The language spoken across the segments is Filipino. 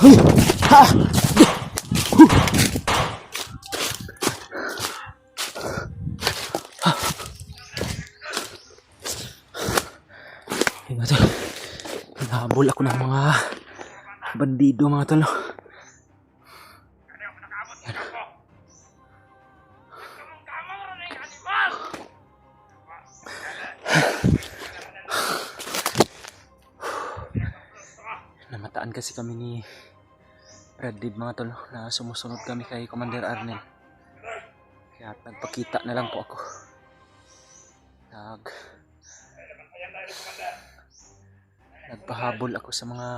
Ha! Ayun mga tol. Hinahabol ako ng mga bandido mga tol. Namataan kasi kami ni Brad Dib mga tol na sumusunod kami kay Commander Arnel. Kaya nagpakita na lang po ako. Nagpahabol ako sa mga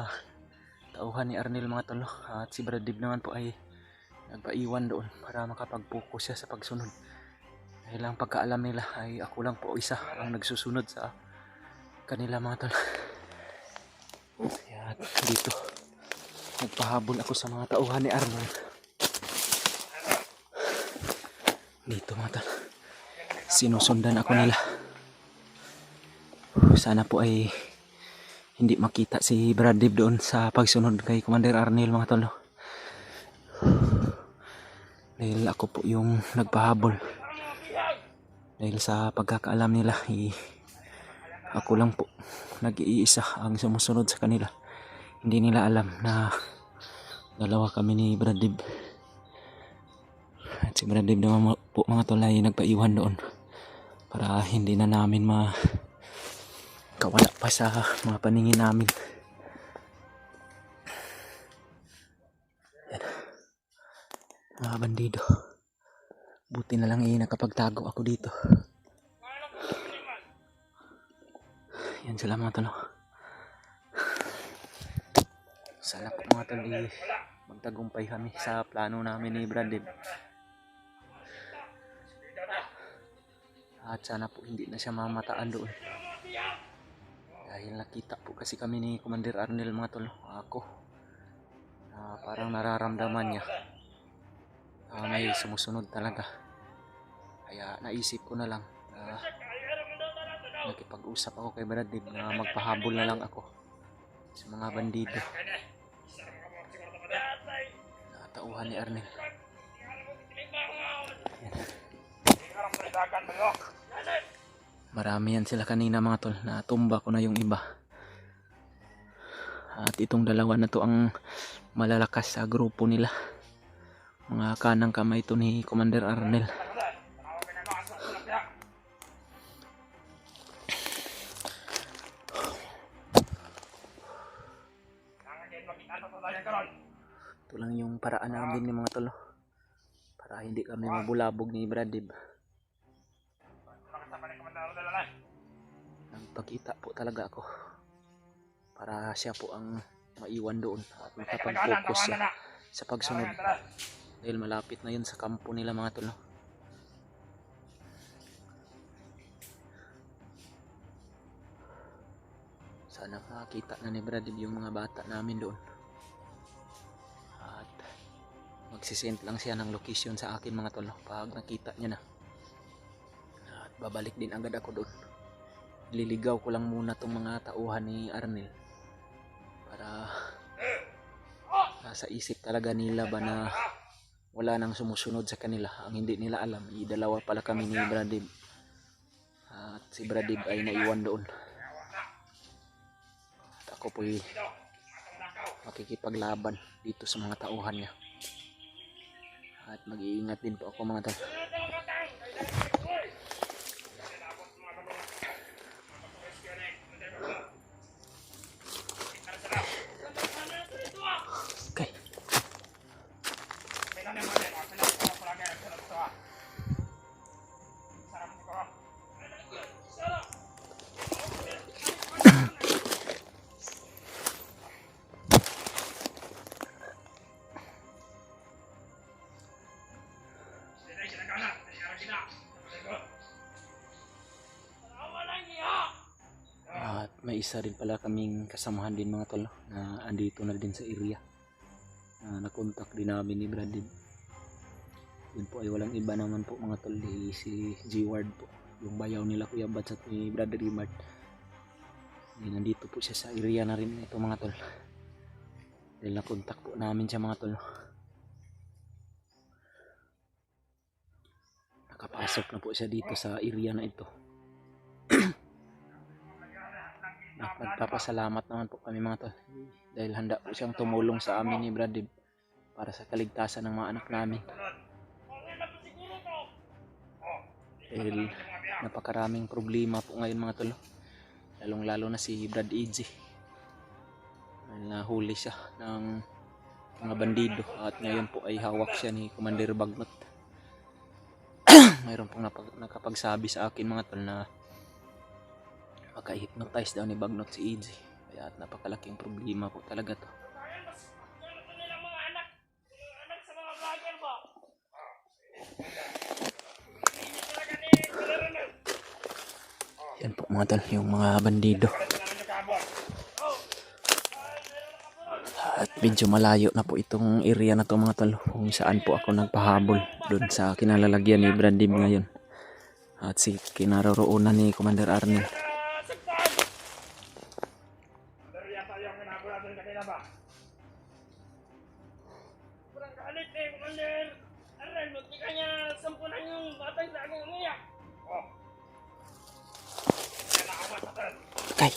tauhan ni Arnel mga tol. At si Brad Dib naman po ay nagpaiwan doon para makapag-focus siya sa pagsunod. Dahil ang pagkaalam nila ay ako lang po isa ang nagsusunod sa kanila mga tol. Kaya dito nagpahabol ako sa mga tauhan ni Arnel. Dito mga tol, sinusundan ako nila. Sana po ay hindi makita si Brad Dib doon sa pagsunod kay Commander Arnel mga tol. Dahil ako po yung nagpahabol. Dahil sa pagkakaalam nila ako lang po nag-iisa ang sumusunod sa kanila. Hindi nila alam na dalawa kami ni Brad Dib. At si Brad Dib naman po mga tol ay nagpaiwan doon para hindi na namin kawala pa sa mga paningin namin. Yan. Mga bandido. Buti na lang nakapagtago ako dito. Yan sila mga tol. Sana po mga tol magtagumpay kami sa plano namin ni Brad Dib. At sana po hindi na siya mamataan doon. Dahil nakita po kasi kami ni Commander Arnel mga tol. Ako parang nararamdaman niya may sumusunod talaga. Kaya naisip ko na lang nakipag-usap ako kay Brad Dib na magpahabol na lang ako sa mga bandido na tauhan ni Arnel. Yan. Marami yan sila kanina mga tol. Natumba ko na yung iba. At itong dalawa na to ang malalakas sa grupo nila. Mga kanang kamay to ni Commander Arnel. Ito lang yung paraan namin ni mga tol. Para hindi kami mabulabog ni Brad Dib. Nagpakita po talaga ako para siya po ang maiwan doon at makapag-focus siya sa pagsunod dahil malapit na yun sa kampo nila mga tol. Sana makakita na ni Brad Dib yung mga bata namin doon at magsisend lang siya ng location sa akin mga tol pag nakita niya na. At babalik din agad ako doon. Liligaw ko lang muna tong mga tauhan ni Arnel para nasa isip talaga nila ba na wala nang sumusunod sa kanila. Ang hindi nila alam, dalawa pala kami ni Brad Dib at si Brad Dib ay naiwan doon at ako po'y makikipaglaban dito sa mga tauhan niya at mag-iingat din po ako mga tao. At may isa rin pala kaming kasamahan din mga tol na andito na din sa area na nakontak din namin ni Brad Dib. Yun po ay walang iba naman po mga tol, si G-Ward po, yung bayaw nila Kuya Bats at ni Brother Rimard. Nandito po siya sa area na rin ito mga tol. Dahil nakontak po namin siya mga tol. Nakapasok na po siya dito sa area na ito. Nagpapasalamat naman po kami mga tol. Dahil handa po siyang tumulong sa amin ni Brad Dib para sa kaligtasan ng mga anak namin. Dahil napakaraming problema po ngayon mga tol. Lalong lalo na si Brad Easy. Nahuli siya ng mga bandido at ngayon po ay hawak siya ni Commander Bagnot. Mayroon pong nakapagsabi sa akin mga tol na maka-hypnotize daw ni Bagnot si Easy. Kaya napakalaking problema po talaga to. Yan po mga tol, yung mga bandido. At medyo malayo na po itong area na to mga tol, kung saan po ako nagpahabol doon sa kinalalagyan ni Brad Dib ngayon. At si kinaroroonan ni Commander Arnel. Okay.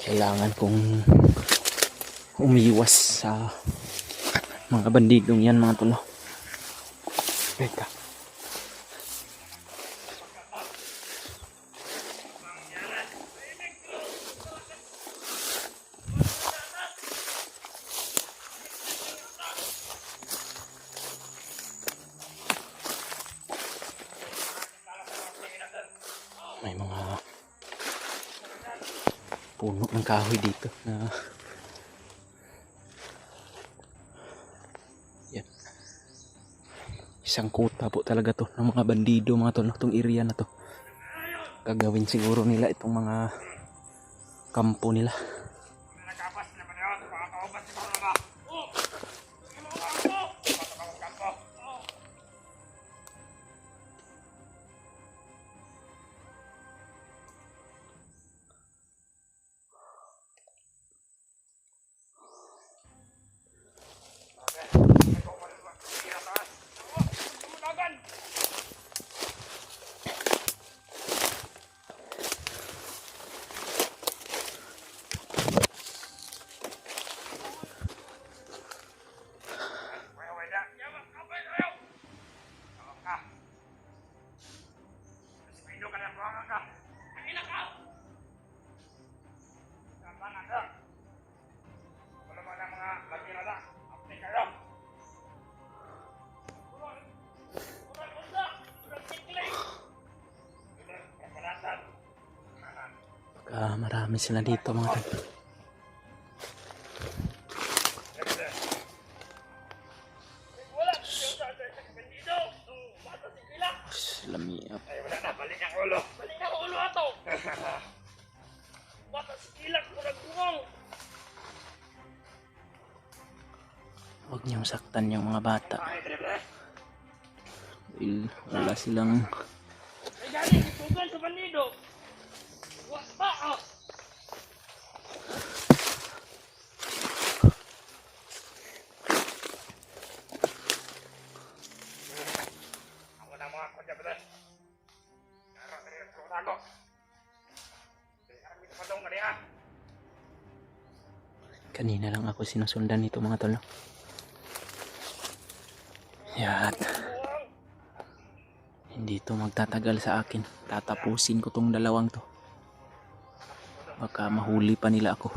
Kailangan kong umiwas sa mga bandidong yan mga tol. Teka. May mga puno ng kahoy dito na yan. Isang kuta po talaga to ng mga bandido mga tol, itong area na to. Gagawin siguro nila itong mga kampo nila. Marami sila dito mga tol. Lamiap. Wala na, balik ang ulo. Balik ang ulo ato. Bata si Kilak, murag bungong. Huwag niyong saktan yung mga bata. Wala silang Ay gani, itugan sa bandido. Wasta ah. Ako na mga kudya betul. Nara dari ko. Sekarang kita padong kali ah. kanina lang ako sinusundan nito mga tol. Yan. Hindi to magtatagal sa akin. Tatapusin ko tong dalawang to. Baka mahuli pa nila ako.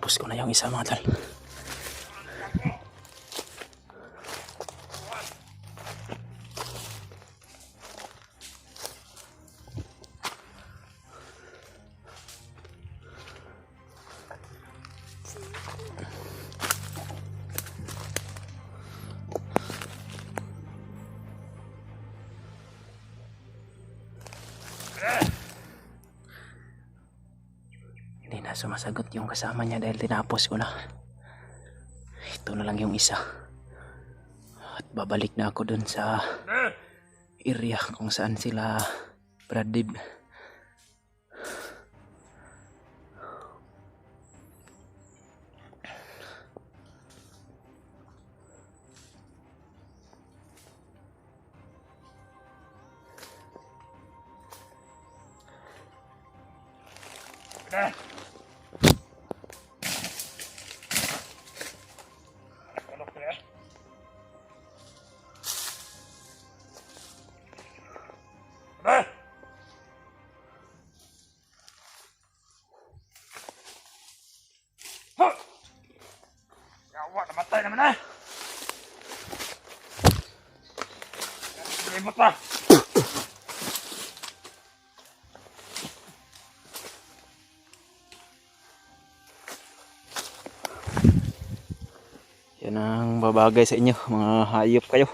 Tinapos ko na yung isa mga tol. Hindi na sumasagot yung kasama niya dahil tinapos ko na. Ito na lang yung isa. At babalik na ako dun sa area kung saan sila Bradib. Yawa, namatay naman na. Limot pa. Yan ang babagay sa inyo, mga hayop kayo.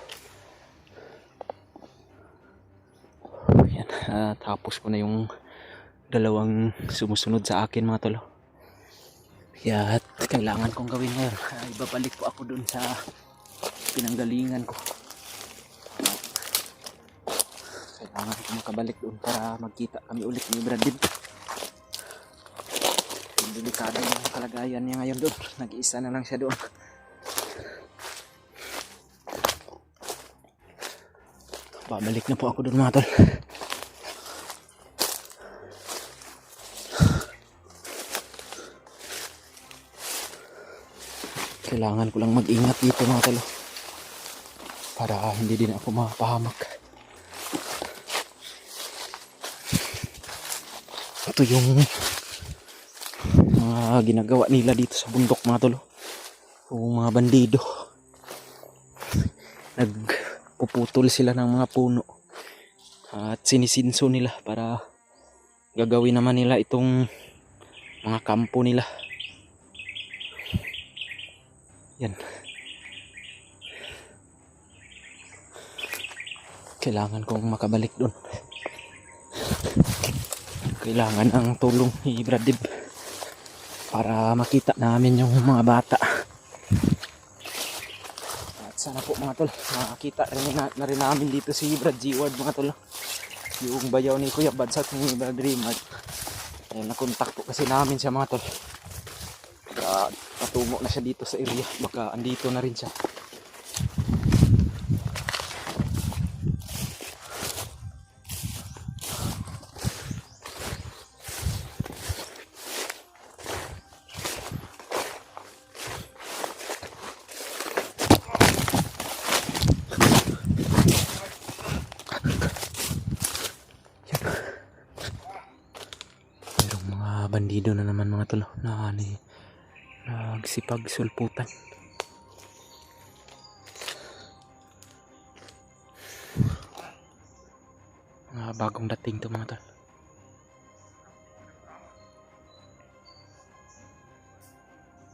Yan, tapos ko na yung dalawang sumusunod sa akin mga tolo. Kaya kailangan kong gawin ngayon. Ibabalik po ako dun sa pinanggalingan ko. Kailangan ko makabalik doon para magkita kami ulit ni Bradib. Delikado yung kalagayan niya ngayon doon. Nag-iisa na lang siya doon. Babalik na po ako doon mga tol. Kailangan ko lang mag-ingat dito mga tol. Para hindi din ako mapahamak. Ito yung mga ginagawa nila dito sa bundok mga tol. Yung mga bandido. Nagpuputol sila ng mga puno at sinisinso nila para gagawin naman nila itong mga kampo nila. Yan. Kailangan kong makabalik doon. Kailangan ang tulong ni Bradib para makita namin yung mga bata. Sana po mga tol, makakita rin na rin namin dito si Brad G-Ward mga tol. Yung bayaw ni Kuya Badsat ni Brad Rimad. Ayun, nakontak po kasi namin siya mga tol. Kaya patungo na siya dito sa area. Baka andito na rin siya. Bandido na naman mga tol na nagsipag sulputan. Mga bagong dating to mga tol.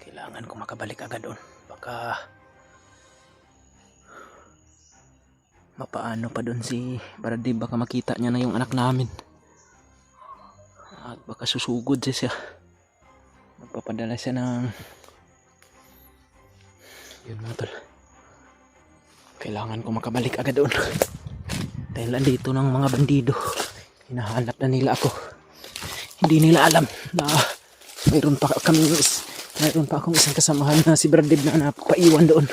Kailangan ko makabalik agad doon. Baka mapaano pa doon si Bradib, baka makita niya na yung anak namin. At baka susugod siya. Magpapadala siya ng yun mga tol. Kailangan ko makabalik agad doon. Dahil andito ng mga bandido. Hinahanap na nila ako. Hindi nila alam na mayroon pa akong isang kasamahan na si Bradib na napaiwan doon.